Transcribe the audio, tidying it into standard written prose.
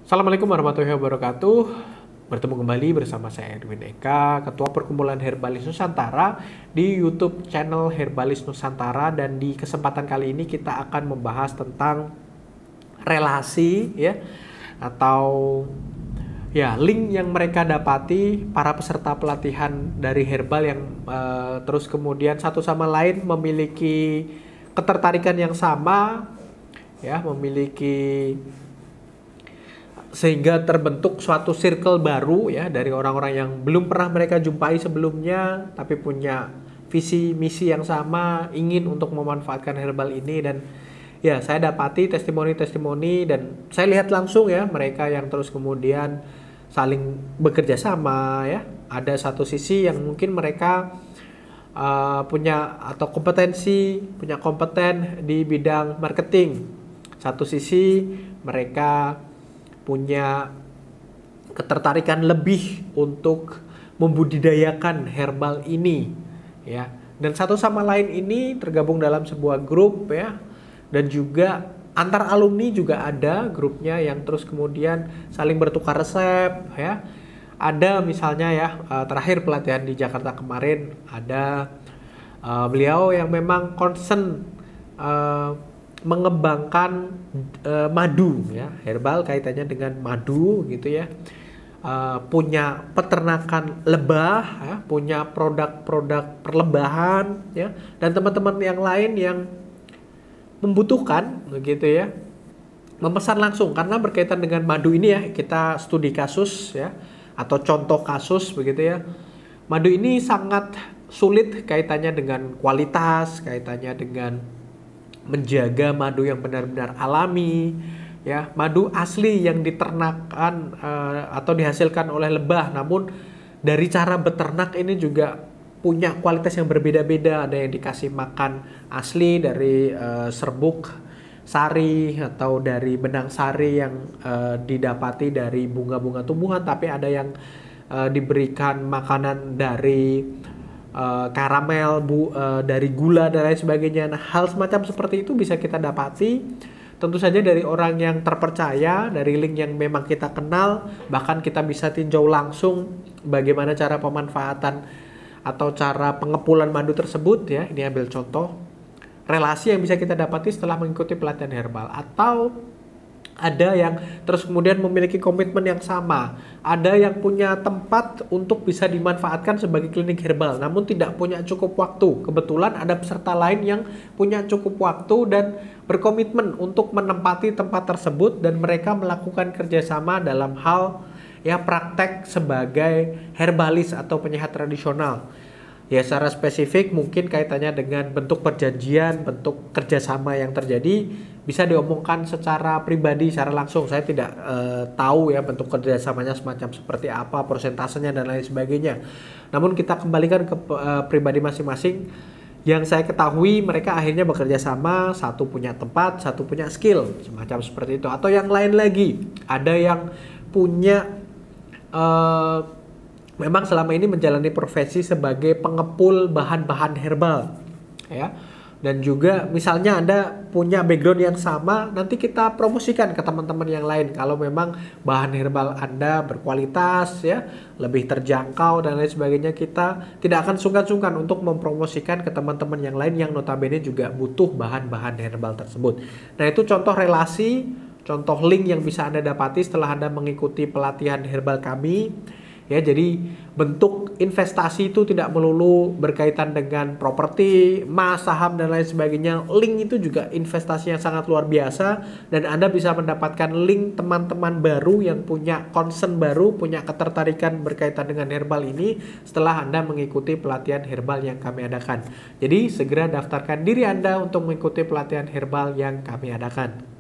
Assalamualaikum warahmatullahi wabarakatuh. Bertemu kembali bersama saya Edwin Eka, Ketua Perkumpulan Herbalis Nusantara di YouTube channel Herbalis Nusantara, dan di kesempatan kali ini kita akan membahas tentang relasi atau link yang mereka dapati para peserta pelatihan dari herbal yang terus kemudian satu sama lain memiliki ketertarikan yang sama, memiliki sehingga terbentuk suatu circle baru dari orang-orang yang belum pernah mereka jumpai sebelumnya, tapi punya visi misi yang sama, ingin untuk memanfaatkan herbal ini. Dan saya dapati testimoni-testimoni dan saya lihat langsung mereka yang terus kemudian saling bekerja sama. Ada satu sisi yang mungkin mereka punya kompeten di bidang marketing. Satu sisi mereka punya ketertarikan lebih untuk membudidayakan herbal ini, dan satu sama lain ini tergabung dalam sebuah grup, dan juga antar alumni juga ada grupnya yang terus kemudian saling bertukar resep, Ada misalnya terakhir pelatihan di Jakarta kemarin ada beliau yang memang concern mengembangkan madu, herbal kaitannya dengan madu gitu, punya peternakan lebah, punya produk-produk perlebahan, dan teman-teman yang lain yang membutuhkan begitu, memesan langsung karena berkaitan dengan madu ini. Kita studi kasus atau contoh kasus begitu. Madu ini sangat sulit kaitannya dengan kualitas, kaitannya dengan menjaga madu yang benar-benar alami, madu asli yang diternakan atau dihasilkan oleh lebah, namun dari cara beternak ini juga punya kualitas yang berbeda-beda. Ada yang dikasih makan asli dari serbuk sari atau dari benang sari yang didapati dari bunga-bunga tumbuhan, tapi ada yang diberikan makanan dari karamel, dari gula dan lain sebagainya. Nah, hal semacam seperti itu bisa kita dapati tentu saja dari orang yang terpercaya, dari link yang memang kita kenal, bahkan kita bisa tinjau langsung bagaimana cara pemanfaatan atau cara pengepulan madu tersebut. Ini ambil contoh relasi yang bisa kita dapati setelah mengikuti pelatihan herbal. Atau ada yang terus kemudian memiliki komitmen yang sama, ada yang punya tempat untuk bisa dimanfaatkan sebagai klinik herbal namun tidak punya cukup waktu. Kebetulan ada peserta lain yang punya cukup waktu dan berkomitmen untuk menempati tempat tersebut, dan mereka melakukan kerjasama dalam hal praktek sebagai herbalis atau penyehat tradisional. Secara spesifik mungkin kaitannya dengan bentuk perjanjian, bentuk kerjasama yang terjadi bisa diomongkan secara pribadi, secara langsung. Saya tidak tahu bentuk kerjasamanya semacam seperti apa, persentasenya dan lain sebagainya. Namun kita kembalikan ke pribadi masing-masing. Yang saya ketahui mereka akhirnya bekerja sama, satu punya tempat, satu punya skill, semacam seperti itu. Atau yang lain lagi, ada yang punya memang selama ini menjalani profesi sebagai pengepul bahan-bahan herbal, dan juga misalnya Anda punya background yang sama, nanti kita promosikan ke teman-teman yang lain kalau memang bahan herbal Anda berkualitas, lebih terjangkau dan lain sebagainya. Kita tidak akan sungkan-sungkan untuk mempromosikan ke teman-teman yang lain yang notabene juga butuh bahan-bahan herbal tersebut. Nah, itu contoh relasi, contoh link yang bisa Anda dapati setelah Anda mengikuti pelatihan herbal kami. Jadi bentuk investasi itu tidak melulu berkaitan dengan properti, emas, saham dan lain sebagainya. Link itu juga investasi yang sangat luar biasa, dan Anda bisa mendapatkan link teman-teman baru yang punya concern baru, punya ketertarikan berkaitan dengan herbal ini setelah Anda mengikuti pelatihan herbal yang kami adakan. Jadi segera daftarkan diri Anda untuk mengikuti pelatihan herbal yang kami adakan.